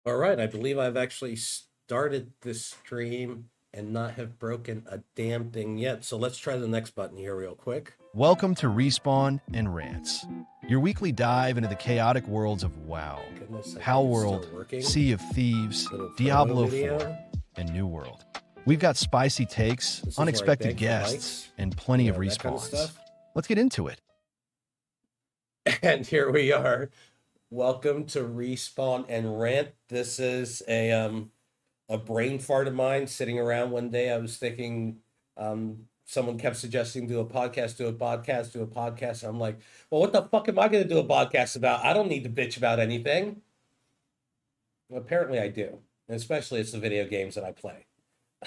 All right, I believe I've actually started this stream and not have broken a damn thing yet. So let's try the next button here real quick. Welcome to Respawn and Rants, your weekly dive into the chaotic worlds of WoW, Goodness, I Pal think it's still World, working. Sea of Thieves, Little promo Diablo video. 4, and New World. We've got spicy takes, This is where I unexpected beg for guests, likes, and plenty of that kind of respawns. stuff. Let's get into it. And here we are. Welcome to Respawn and Rant. This is a brain fart of mine sitting around one day. I was thinking, someone kept suggesting do a podcast, do a podcast, do a podcast. I'm like, well, what the fuck am I going to do a podcast about? I don't need to bitch about anything. Well, apparently I do, and especially it's the video games that I play.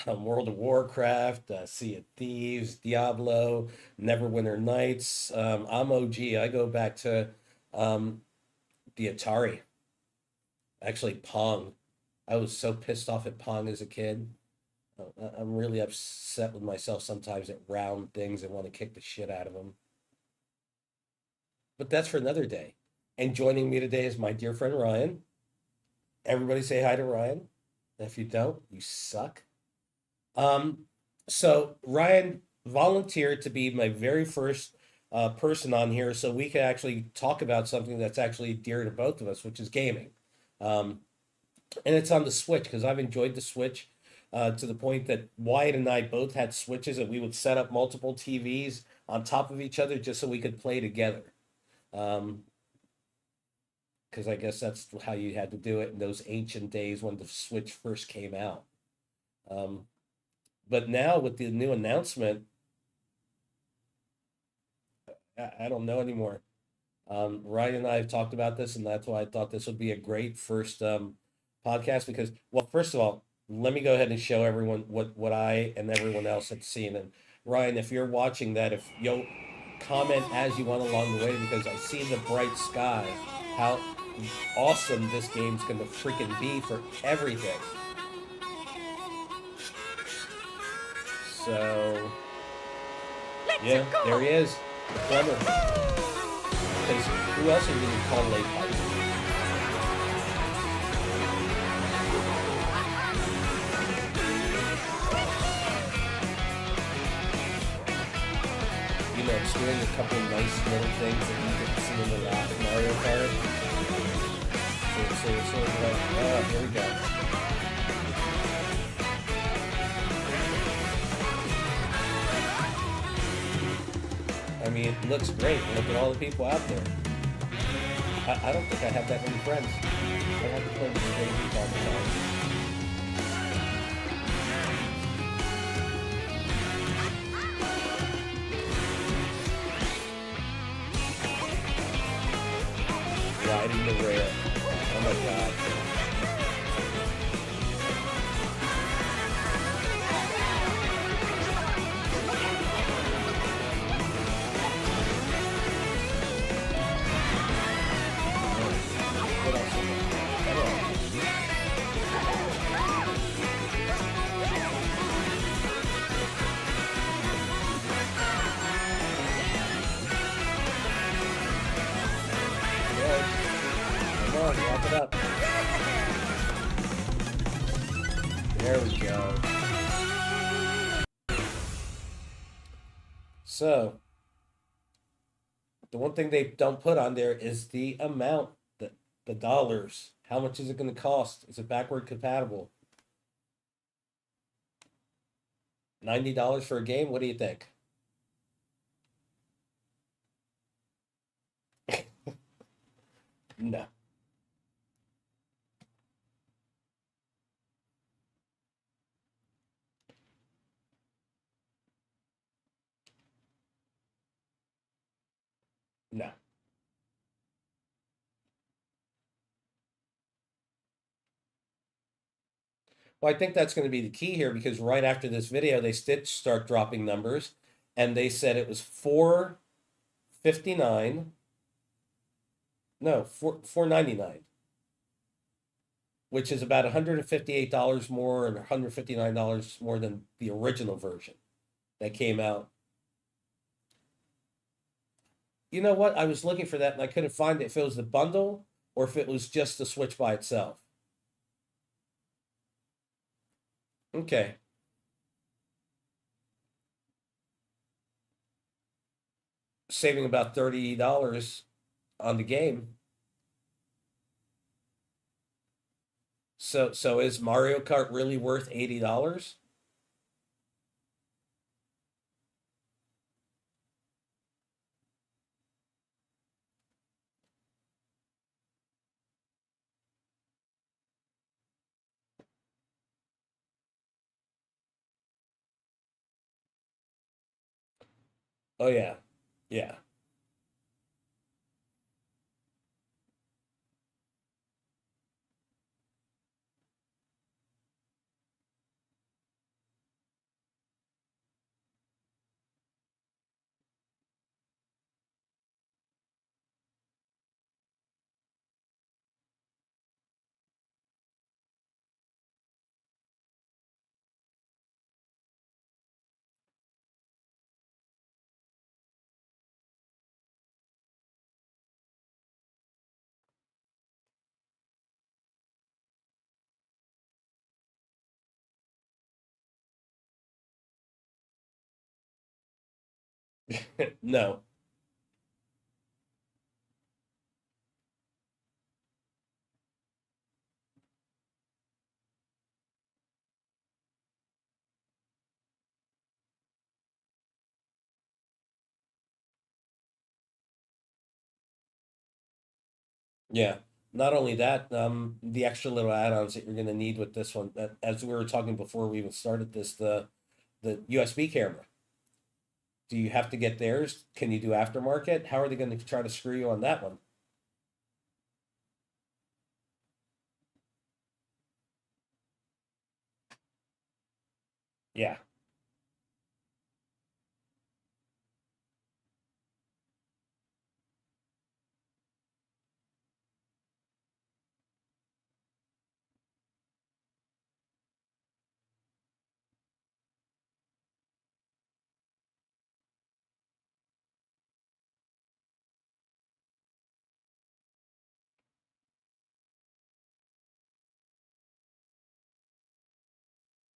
World of Warcraft, Sea of Thieves, Diablo, Neverwinter Nights. I'm OG. I go back to the Atari. Actually, Pong. I was so pissed off at Pong as a kid. I'm really upset with myself sometimes at round things and want to kick the shit out of them. But that's for another day. And joining me today is my dear friend Ryan. Everybody say hi to Ryan. And if you don't, you suck. So Ryan volunteered to be my very first person on here so we could actually talk about something that's actually dear to both of us, which is gaming. Um, and it's on the Switch because I've enjoyed the Switch to the point that Wyatt and I both had Switches and we would set up multiple TVs on top of each other just so we could play together. Because I guess that's how you had to do it in those ancient days when the Switch first came out. But now with the new announcement, I don't know anymore. Ryan and I have talked about this, and that's why I thought this would be a great first podcast. Because, well, first of all, let me go ahead and show everyone what I and everyone else had seen. And Ryan, if you're watching that, if you'll comment as you want along the way, because I see the bright sky, how awesome this game's gonna freaking be for everything. So, yeah, there he is, the plumber. Because who else are you going to call late pipe? You know, it's doing a couple of nice little things that you didn't see in the last Mario Kart. So it's sort of like, oh, here we go. I mean, it looks great. Look at all the people out there. I don't think I have that many friends. I have to play with the strangers all the time. Riding the rail. Oh my god. What else is there? Come on. Yes. Come on, wrap it up. There we go. So, the one thing they don't put on there is the amount, the dollars. How much is it going to cost? Is it backward compatible? $90 for a game? What do you think? No. No. Well, I think that's going to be the key here because right after this video, they did start dropping numbers, and they said it was 459. No, 499, which is about $158 more and $159 more than the original version that came out. You know what? I was looking for that and I couldn't find it if it was the bundle or if it was just the Switch by itself. Okay. Saving about $30 on the game. So is Mario Kart really worth $80? Oh yeah. Yeah. No. Yeah. Not only that, the extra little add-ons that you're going to need with this one, that, as we were talking before we even started this, the USB camera. Do you have to get theirs? Can you do aftermarket? How are they going to try to screw you on that one? Yeah.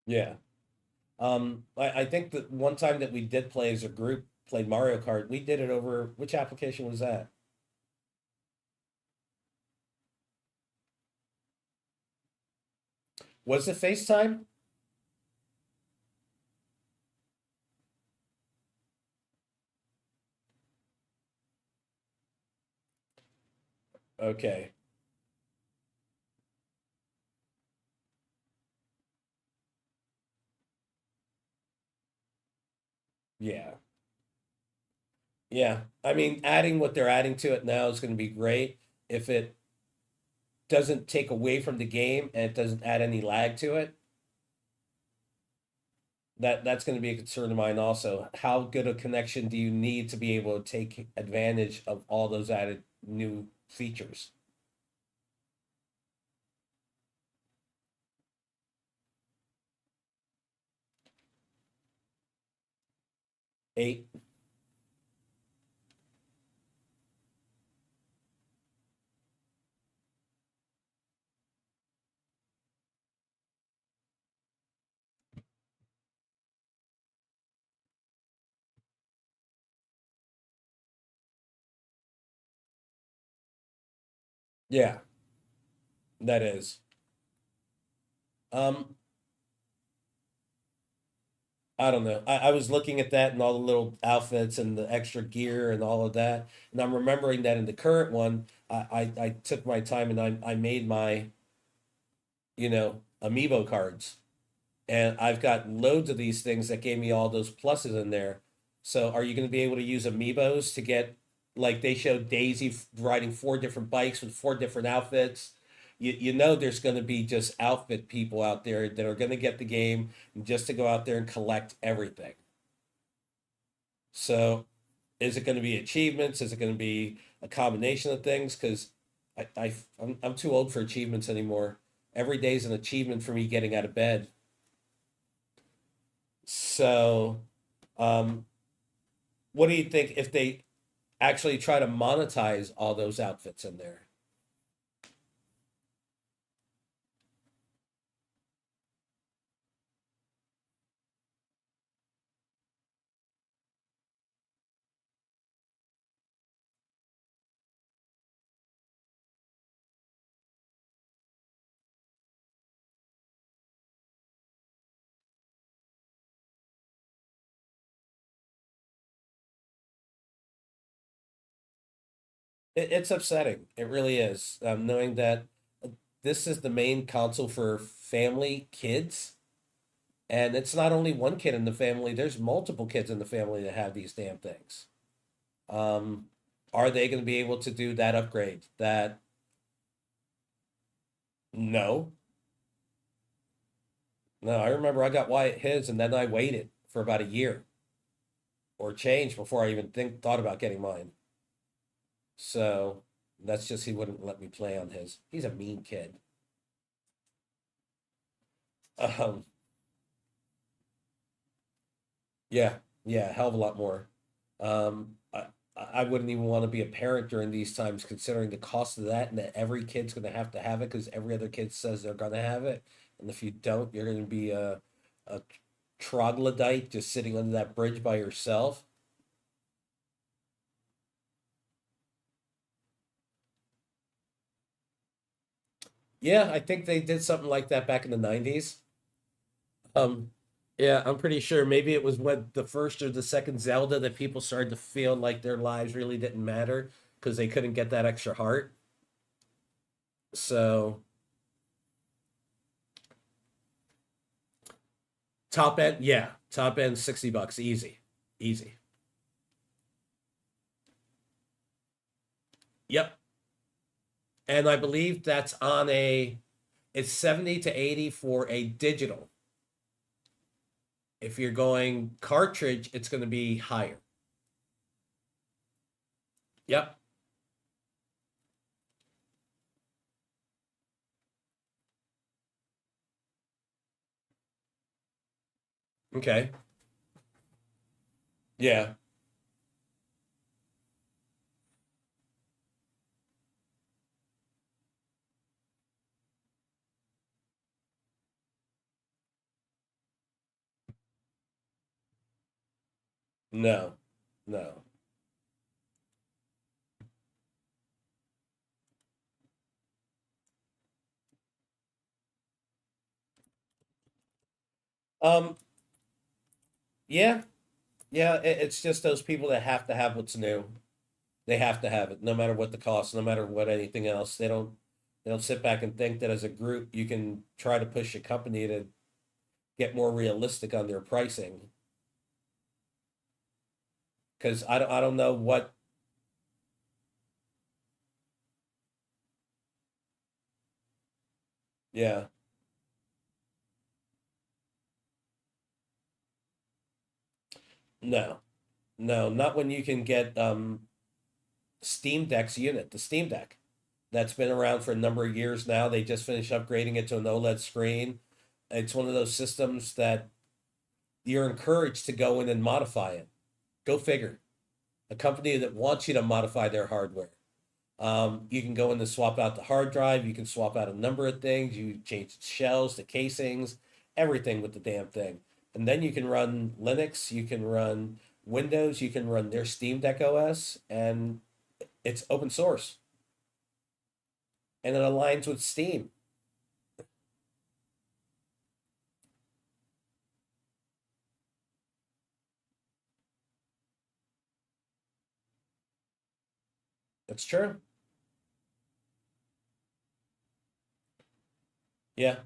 Yeah. I think that one time that we did play as a group, played Mario Kart, we did it over, which application was that? Was it FaceTime? Okay. Yeah. Yeah. I mean, adding what they're adding to it now is going to be great. If it doesn't take away from the game and it doesn't add any lag to it, that's going to be a concern of mine also. How good a connection do you need to be able to take advantage of all those added new features? 8. Yeah, that is. Um, I don't know. I was looking at that and all the little outfits and the extra gear and all of that. And I'm remembering that in the current one, I took my time and I made my, amiibo cards. And I've got loads of these things that gave me all those pluses in there. So are you going to be able to use amiibos to get, like they showed Daisy riding 4 different bikes with 4 different outfits? You know there's going to be just outfit people out there that are going to get the game just to go out there and collect everything. So is it going to be achievements? Is it going to be a combination of things? Because I'm too old for achievements anymore. Every day is an achievement for me getting out of bed. So, um, what do you think if they actually try to monetize all those outfits in there? It's upsetting. It really is. Knowing that this is the main console for family kids, and it's not only one kid in the family. There's multiple kids in the family that have these damn things. Um, are they going to be able to do that upgrade? That no, no. I remember I got Wyatt his, and then I waited for about a year or change before I even thought about getting mine. So that's just he wouldn't let me play on his. He's a mean kid. Um, yeah, yeah, hell of a lot more. I wouldn't even want to be a parent during these times, considering the cost of that, and that every kid's going to have it because every other kid says they're going to have it, and if you don't, you're going to be a troglodyte just sitting under that bridge by yourself. Yeah, I think they did something like that back in the 90s. Um, yeah, I'm pretty sure maybe it was when the first or the second Zelda that people started to feel like their lives really didn't matter because they couldn't get that extra heart. So top end, yeah, top end $60, easy, easy. Yep, and I believe that's on a it's 70 to 80 for a digital. If you're going cartridge, it's going to be higher. Yep. Okay. Yeah. No. No. Um. Yeah. Yeah. It's just those people that have to have what's new. They have to have it, no matter what the cost, no matter what anything else. They don't sit back and think that as a group you can try to push a company to get more realistic on their pricing. Because I don't know what. Yeah. No. No, not when you can get Steam Deck's unit, the Steam Deck. That's been around for a number of years now. They just finished upgrading it to an OLED screen. It's one of those systems that you're encouraged to go in and modify it. Go figure. A company that wants you to modify their hardware. You can go in and swap out the hard drive. You can swap out a number of things. You change the shells, the casings, everything with the damn thing. And then you can run Linux. You can run Windows. You can run their Steam Deck OS, and it's open source and it aligns with Steam. That's true. Yeah,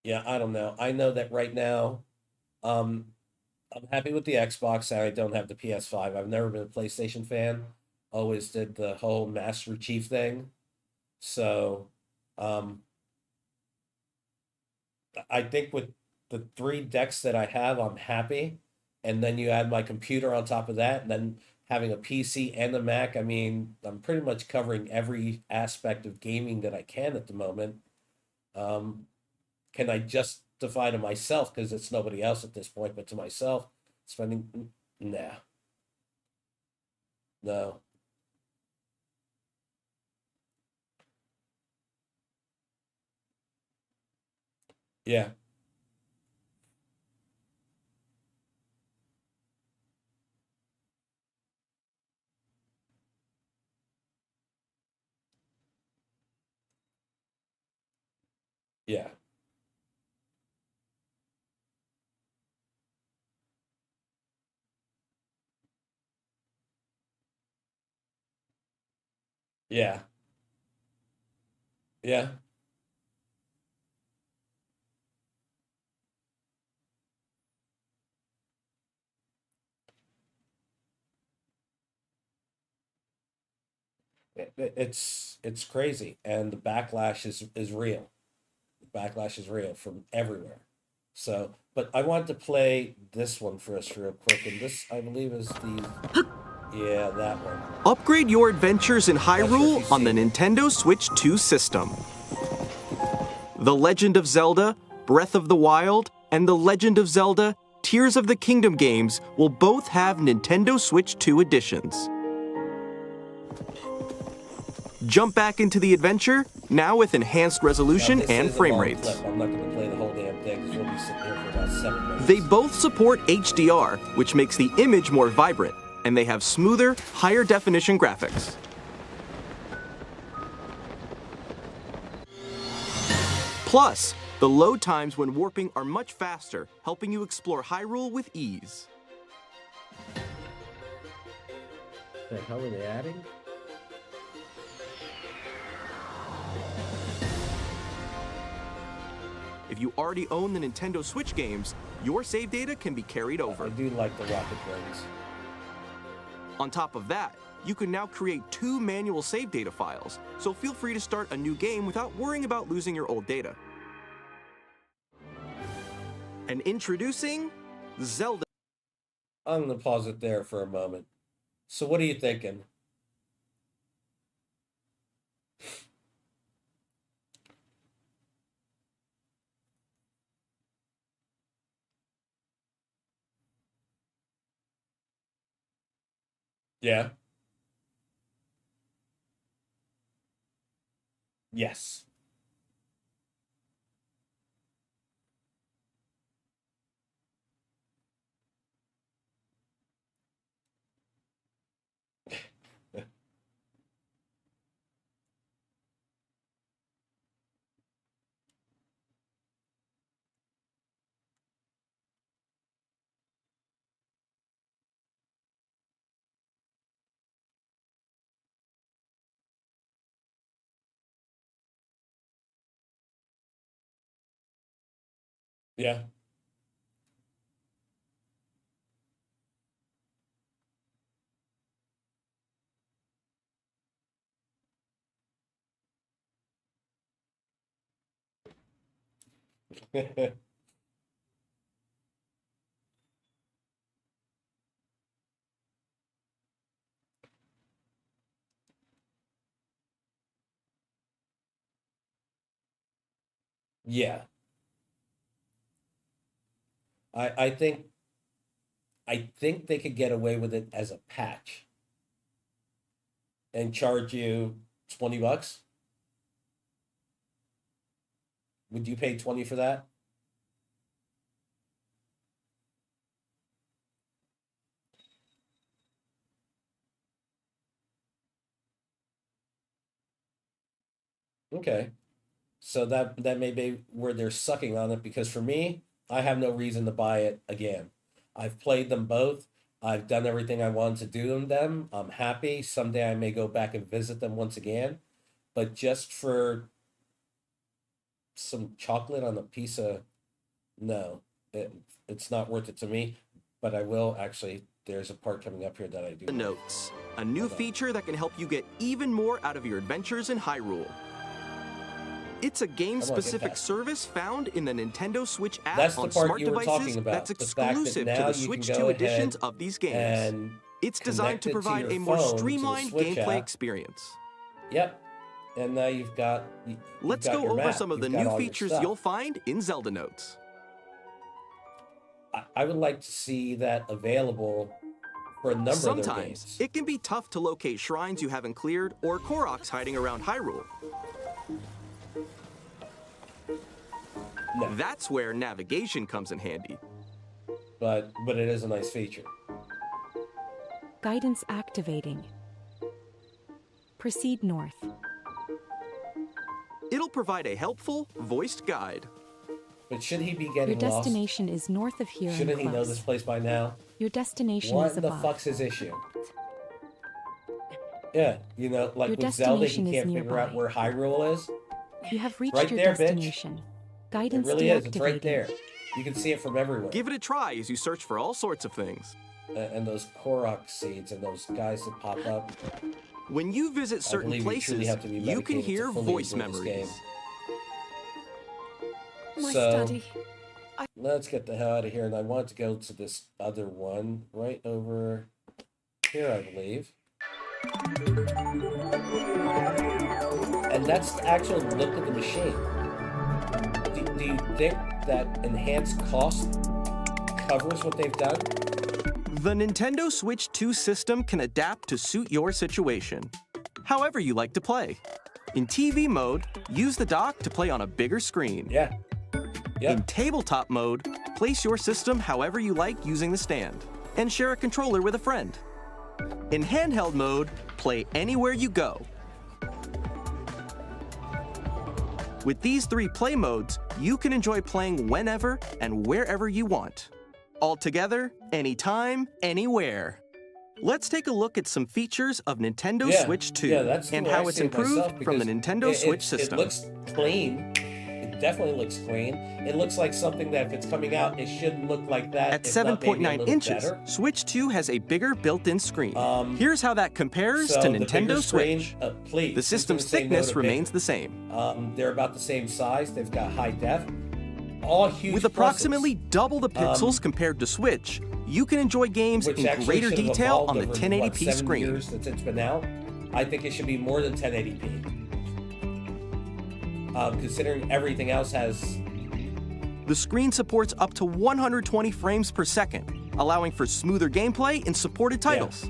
yeah. I don't know. I know that right now, um, I'm happy with the Xbox. I don't have the PS5. I've never been a PlayStation fan. Always did the whole Master Chief thing. So, um, I think with the three decks that I have, I'm happy. And then you add my computer on top of that, and then having a PC and a Mac. I mean, I'm pretty much covering every aspect of gaming that I can at the moment. Um, can I justify to myself because it's nobody else at this point, but to myself, spending nah, no, yeah, Yeah. Yeah. Yeah. It's crazy, and the backlash is real. The backlash is real from everywhere. So, but I wanted to play this one for us real quick, and this I believe is the yeah, that one. Upgrade your adventures in Not sure if Hyrule you've on the seen it. Nintendo Switch 2 system. The Legend of Zelda, Breath of the Wild, and The Legend of Zelda, Tears of the Kingdom games will both have Nintendo Switch 2 editions. Jump back into the adventure, now with enhanced Now, resolution this and is a frame long rates. clip. I'm not going to play the whole damn thing because we'll be sitting here for about 7 minutes. They both support HDR, which makes the image more vibrant, and they have smoother, higher definition graphics. Plus, the load times when warping are much faster, helping you explore Hyrule with ease. The hell are they adding? If you already own the Nintendo Switch games, your save data can be carried I over. do like the rocket wings. On top of that, you can now create 2 manual save data files, so feel free to start a new game without worrying about losing your old data. And introducing Zelda. I'm going to pause it there for a moment. So, what are you thinking? Yeah. Yes. Yeah. Yeah. I think they could get away with it as a patch and charge you $20. Would you pay 20 for that? Okay. So that may be where they're sucking on it because for me, I have no reason to buy it again. I've played them both. I've done everything I wanted to do in them. I'm happy. Someday I may go back and visit them once again. But just for some chocolate on a piece of no, it, it's not worth it to me. But I will actually. There's a part coming up here that I do. Notes, a new Hold on. feature that can help you get even more out of your adventures in Hyrule. It's a game-specific past it. service found in the Nintendo Switch app That's the on part smart you were devices talking about. that's The fact that exclusive now to the you Switch can 2 go editions ahead of these games. and It's designed connect to it to provide your a more phone to the streamlined Switch gameplay app. experience. Yep. And now you've got Let's got go your over map. some of the You've got new all your features stuff. you'll find in Zelda Notes. I would like to see that available for a number of their Sometimes, games. it can be tough to locate shrines you haven't cleared or Koroks hiding around Hyrule. No, That's where navigation comes in handy. but it is a nice feature. Guidance activating. Proceed north. It'll provide a helpful, voiced guide. But should he be Your getting lost? destination is north of here. Shouldn't he and know close. this place by now? Your destination What is the above. fuck's his issue? Yeah, you know, like Your with Zelda, he destination is can't figure out nearby. where Hyrule is. You have reached Right your there, bitch. destination. It Guidance really is. It's deactivated. right there. You can see it from everywhere. Give it a try as you search for all sorts of things. And those Korok seeds and those guys that pop up. When you visit I certain believe you truly places, have to be you can medicated to hear fully voice enjoy this game. memories. My So- study. Let's get the hell out of here. And I want to go to this other one right over here, I believe. And that's the actual look of the machine. Do you think that enhanced cost covers what they've done? The Nintendo Switch 2 system can adapt to suit your situation, however you like to play. In TV mode, use the dock to play on a bigger screen. Yeah. In Yep. tabletop mode, place your system however you like using the stand, and share a controller with a friend. In handheld mode, play anywhere you go. With these 3 play modes, you can enjoy playing whenever and wherever you want. All together, anytime, anywhere. Let's take a look at some features of Nintendo Yeah. Switch 2 Yeah, that's the and way how I it's see it improved myself, from the because Nintendo Switch it system. looks clean. It definitely looks clean. It looks like something that if it's coming out, it should look like that. At if not maybe a 7.9 little inches, better. Switch 2 has a bigger built-in screen. Here's how that compares So to the Nintendo bigger screen, Switch. please. The system's thickness remains the same. They're about the same size. They've got high def. All huge. With pluses, approximately double the pixels compared to Switch, you can enjoy games which in actually greater should have detail evolved on the over, 1080p 7 screen. years since it's been out. I think it should be more than 1080p. Considering everything else has. The screen supports up to 120 frames per second, allowing for smoother gameplay in supported titles.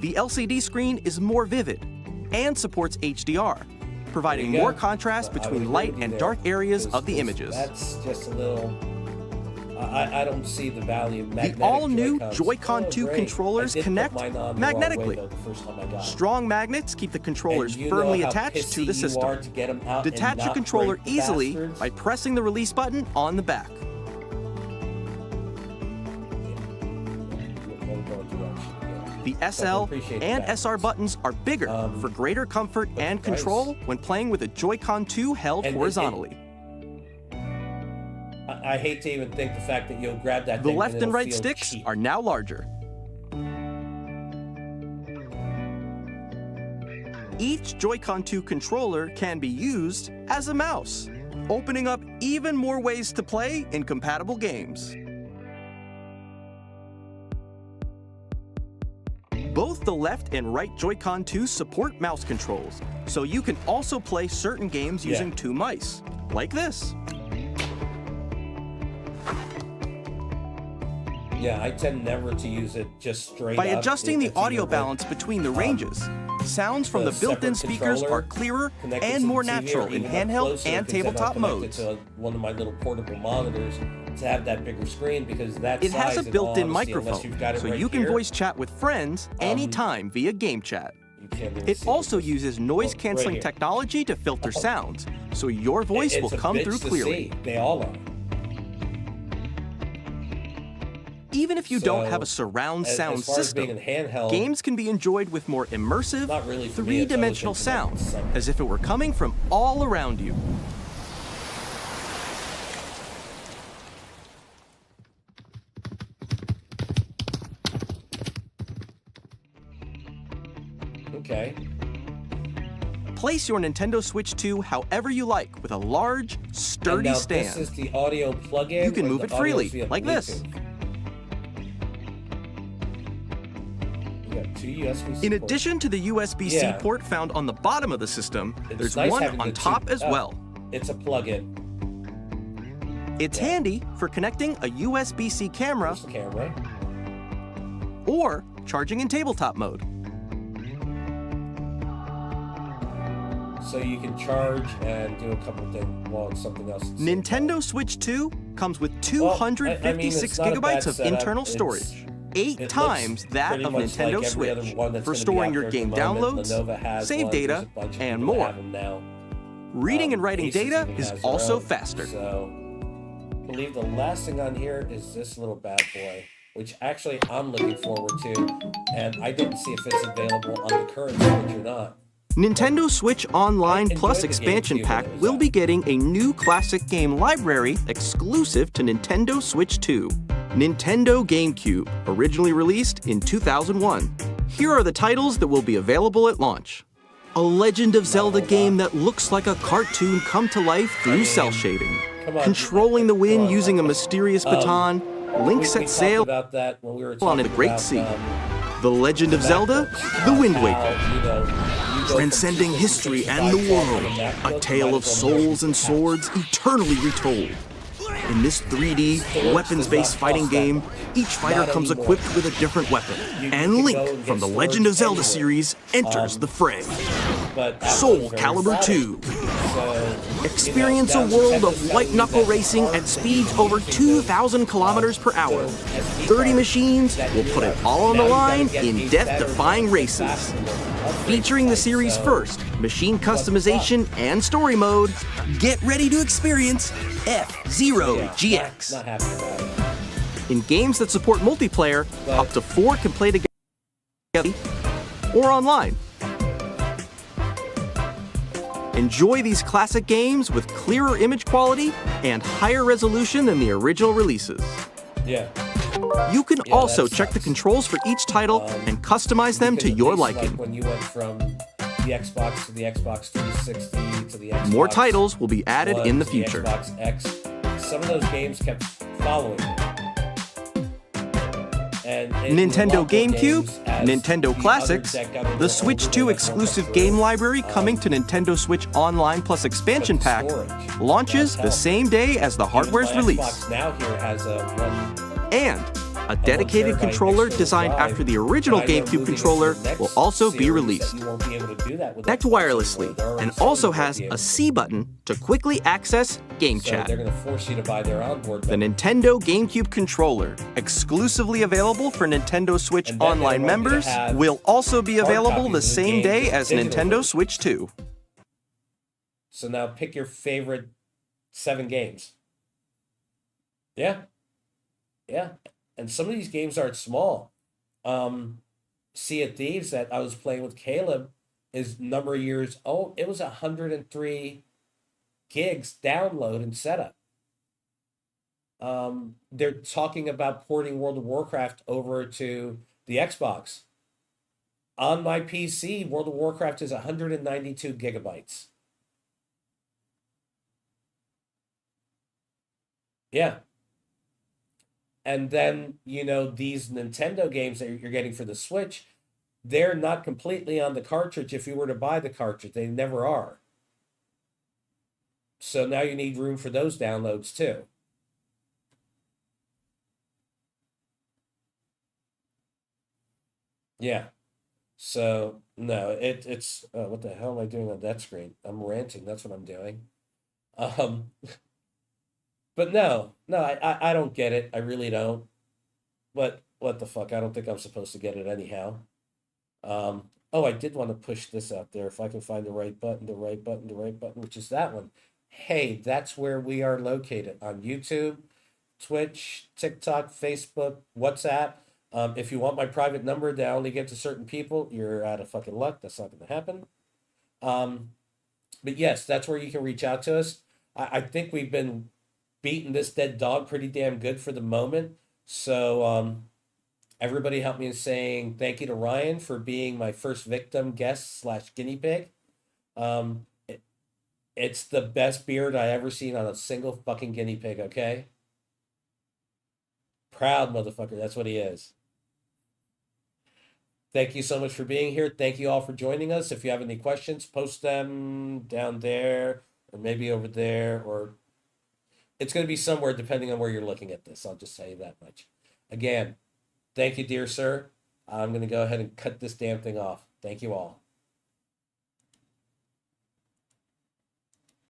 The LCD screen is more vivid and supports HDR, providing There you more go. contrast I would between agree light with you and there, dark areas because of the images. That's just a little. I don't see the value. The all-new Joy-Con 2 controllers connect magnetically. Strong magnets keep the controllers firmly attached to the system. Detach the controller easily by pressing the release button on the back. The SL and SR buttons are bigger for greater comfort and control when playing with a Joy-Con 2 held horizontally. I hate to even think the fact that you'll grab that. The thing left and and it'll right feel sticks cheap. are now larger. Each Joy-Con 2 controller can be used as a mouse, opening up even more ways to play in compatible games. Both the left and right Joy-Con 2 support mouse controls, so you can also play certain games using 2 mice, like this. Yeah, I tend never to use it just straight By up. adjusting the It's audio either balance between the ranges, sounds from the built-in separate speakers controller are clearer connected and to more the TV or natural in even up handheld closer, and 'cause then I'll tabletop connect it modes. to one of my little portable monitors to have that bigger screen, because that It has size, a in built-in all honesty, unless microphone, you've got it so right you can here, voice chat with friends anytime via game chat. you can't even It see also this. uses right noise-canceling here. technology to filter sounds, so your voice It's will a come bitch through to clearly. see. They all are. Even if you don't So, have a surround sound as far as being system, in handheld, games can be enjoyed with more immersive, Not really for me, it's always three-dimensional been connected to sounds, something. as if it were coming from all around you. Okay. Place your Nintendo Switch 2 however you like with a large, And sturdy now stand. This is the audio plug-in. You can or move the it audio freely, is via like this. Bluetooth? You got 2 USB In ports. addition to the USB-C Yeah. port found on the bottom of the system, It's there's nice one having on the top two- as well. It's a plug-in. It's Yeah. handy for connecting a USB-C camera There's the camera. or charging in tabletop mode. So you can charge and do a couple things while it's something else. at the same Nintendo time. Switch 2 comes with Well, 256 I mean, it's not a bad gigabytes of setup. internal It's- storage. 8 It times looks that pretty of much Nintendo like every other Switch one that's for gonna be storing out your there at the game moment. downloads, Lenovo has save one. There's data, a bunch of and people that more. have them now. Reading and writing Asus data even is has their also own. faster. So, I believe the last thing on here is this little bad boy, which actually I'm looking forward to, and I didn't see if it's available on the current Switch or not. Nintendo Switch Online I Plus enjoyed the Expansion GameCube Pack when it was will out. be getting a new classic game library exclusive to Nintendo Switch 2. Nintendo GameCube, originally released in 2001. Here are the titles that will be available at launch. A Legend of Zelda game that looks like a cartoon come to life through cell shading. Come on, Controlling the wind come on. using a mysterious baton, Link We sets talked sail about that when we were on talking a great about, sea. The Legend of Zelda, MacBooks, The Wind how, Waker. you know, you go from Transcending 256 history to and the 512 on world, MacBook, a you tale might of as well just souls and use the swords eternally retold. In this 3D, weapons-based fighting game, each fighter comes equipped with a different weapon, and Link from the Legend of Zelda series enters the fray. But Soul Calibur 2. Experience a world of white-knuckle racing at speeds over 2,000 kilometers per hour. 30 machines will put it all on the line in death-defying races. Featuring the series' first machine customization and story mode, get ready to experience F-Zero GX. Not happy about it. In games that support multiplayer, up to 4 can play together or online. Enjoy these classic games with clearer image quality and higher resolution than the original releases. Yeah. You can Yeah, also that check the sucks. controls for each title and customize them to Because at your least, liking. Like when you went from the Xbox to the Xbox 360 to the Xbox More titles will be added One in the to future. Xbox X. Some of those games kept following me. And Nintendo GameCube, Nintendo Classics, the Switch 2 exclusive game library coming to Nintendo Switch Online Plus Expansion Pack launches the same day as the hardware's release. Xbox now here has a one. And a dedicated controller designed after the original GameCube controller will also be released. Connect wirelessly and also has a C button to quickly access Game So Chat. they're going to force you to buy their onboard. The Nintendo GameCube controller, exclusively available for Nintendo Switch And then they Online want you to members, have will also be hard available copies the of the same games day with as digital Nintendo versions. Switch 2. So now pick your favorite 7 games. Yeah. Yeah. And some of these games aren't small. Sea of Thieves that I was playing with Caleb is number of years old. It was 103 gigs download and setup. They're talking about porting World of Warcraft over to the Xbox. On my PC, World of Warcraft is 192 gigabytes. Yeah. And then, you know, these Nintendo games that you're getting for the Switch, they're not completely on the cartridge if you were to buy the cartridge. They never are. So now you need room for those downloads too. Yeah. So no, it's what the hell am I doing on that screen? I'm ranting. That's what I'm doing. Um, but no, I don't get it. I really don't. But what the fuck? I don't think I'm supposed to get it anyhow. Oh, I did want to push this out there. If I can find the right button, which is that one. Hey, that's where we are located on YouTube, Twitch, TikTok, Facebook, WhatsApp. If you want my private number that I only get to certain people, you're out of fucking luck. That's not going to happen. But yes, that's where you can reach out to us. I think we've been beating this dead dog pretty damn good for the moment. So everybody help me in saying thank you to Ryan for being my first victim guest / guinea pig. It's the best beard I ever seen on a single fucking guinea pig, okay? Proud motherfucker, that's what he is. Thank you so much for being here. Thank you all for joining us. If you have any questions, post them down there or maybe over there, or it's going to be somewhere depending on where you're looking at this. I'll just tell you that much. Again, thank you, dear sir. I'm going to go ahead and cut this damn thing off. Thank you all.